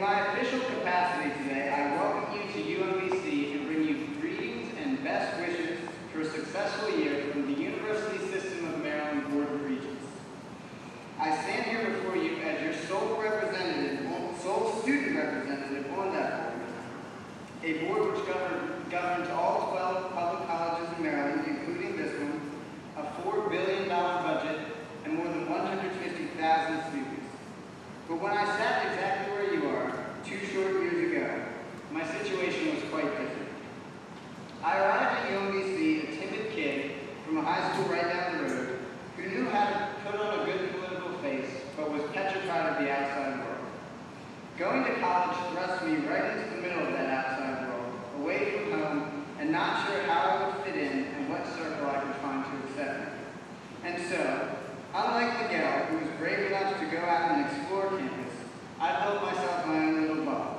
my official capacity today, I welcome you to UMBC and bring you greetings and best wishes for a successful year from the University System of Maryland Board of Regents. I stand here before you as your sole student representative on that board, a board which governs all 12 public colleges in Maryland, including this one, a $4 billion budget, and more than 150,000 students. But when I sat exactly where you are 2 short years ago, my situation was quite different. I arrived at UMBC a timid kid from a high school right down the road who knew how to put on a good political face but was petrified of the outside world. Going to college thrust me right into the middle of that outside world, away from home, and not sure how I would fit in and what circle I could find to accept me. And so, unlike Miguel, who was brave enough to go out and explore campus, I built myself my own little bubble.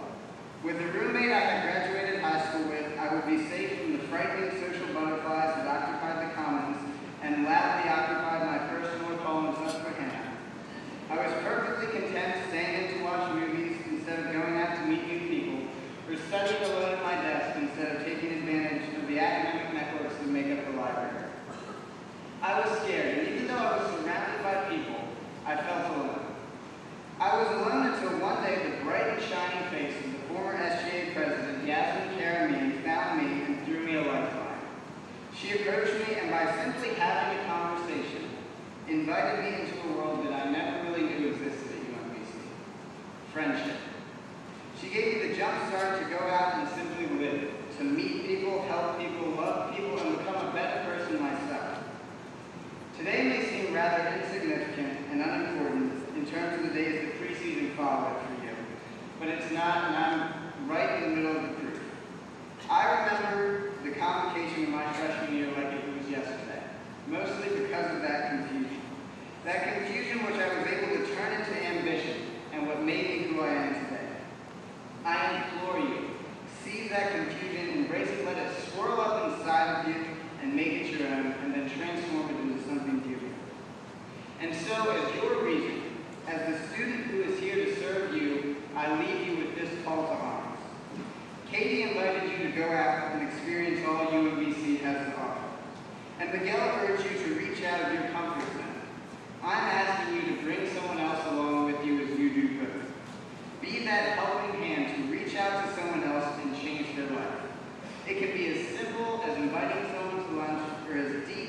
With the roommate I had graduated high school with, I would be safe from the frightening social butterflies that occupied the commons and loudly occupied my personal home in Susquehanna. I was perfectly content staying in to watch movies instead of going out to meet new people, or studying alone at my desk instead of taking advantage of the academic networks that make up the library. I was scared, and even though I was surrounded by people, I felt alone. I was alone until one day the bright and shining face of the former SGA president, Yasmin Karamine, found me and threw me a lifeline. She approached me, and by simply having a conversation, invited me into a world that I never really knew existed at UMBC. Friendship. She gave me the jump start to go out and simply live, to meet people, help people, love people, and become a better person myself. Today may seem rather insignificant and unimportant in terms of the days that preseason followed for you, but it's not, and I'm right in the middle of the proof. I remember the convocation of my freshman year like it was yesterday, mostly because of that confusion. That confusion which I was able to turn into ambition and what made me who I am today. I implore you, seize that confusion, embrace it, let it swirl up inside of you, and make it your own, and then transform it into something beautiful. And so, as your regent, as the student who is here to serve you, I leave you with this call to arms. Katie invited you to go out and experience all UMBC has to offer. And Miguel urged you to reach out of your comfort zone. I'm asking you to bring someone else along with you as you do both. Be that helping hand to reach out to someone else and change their life. It can be as simple as inviting someone to lunch, or as deep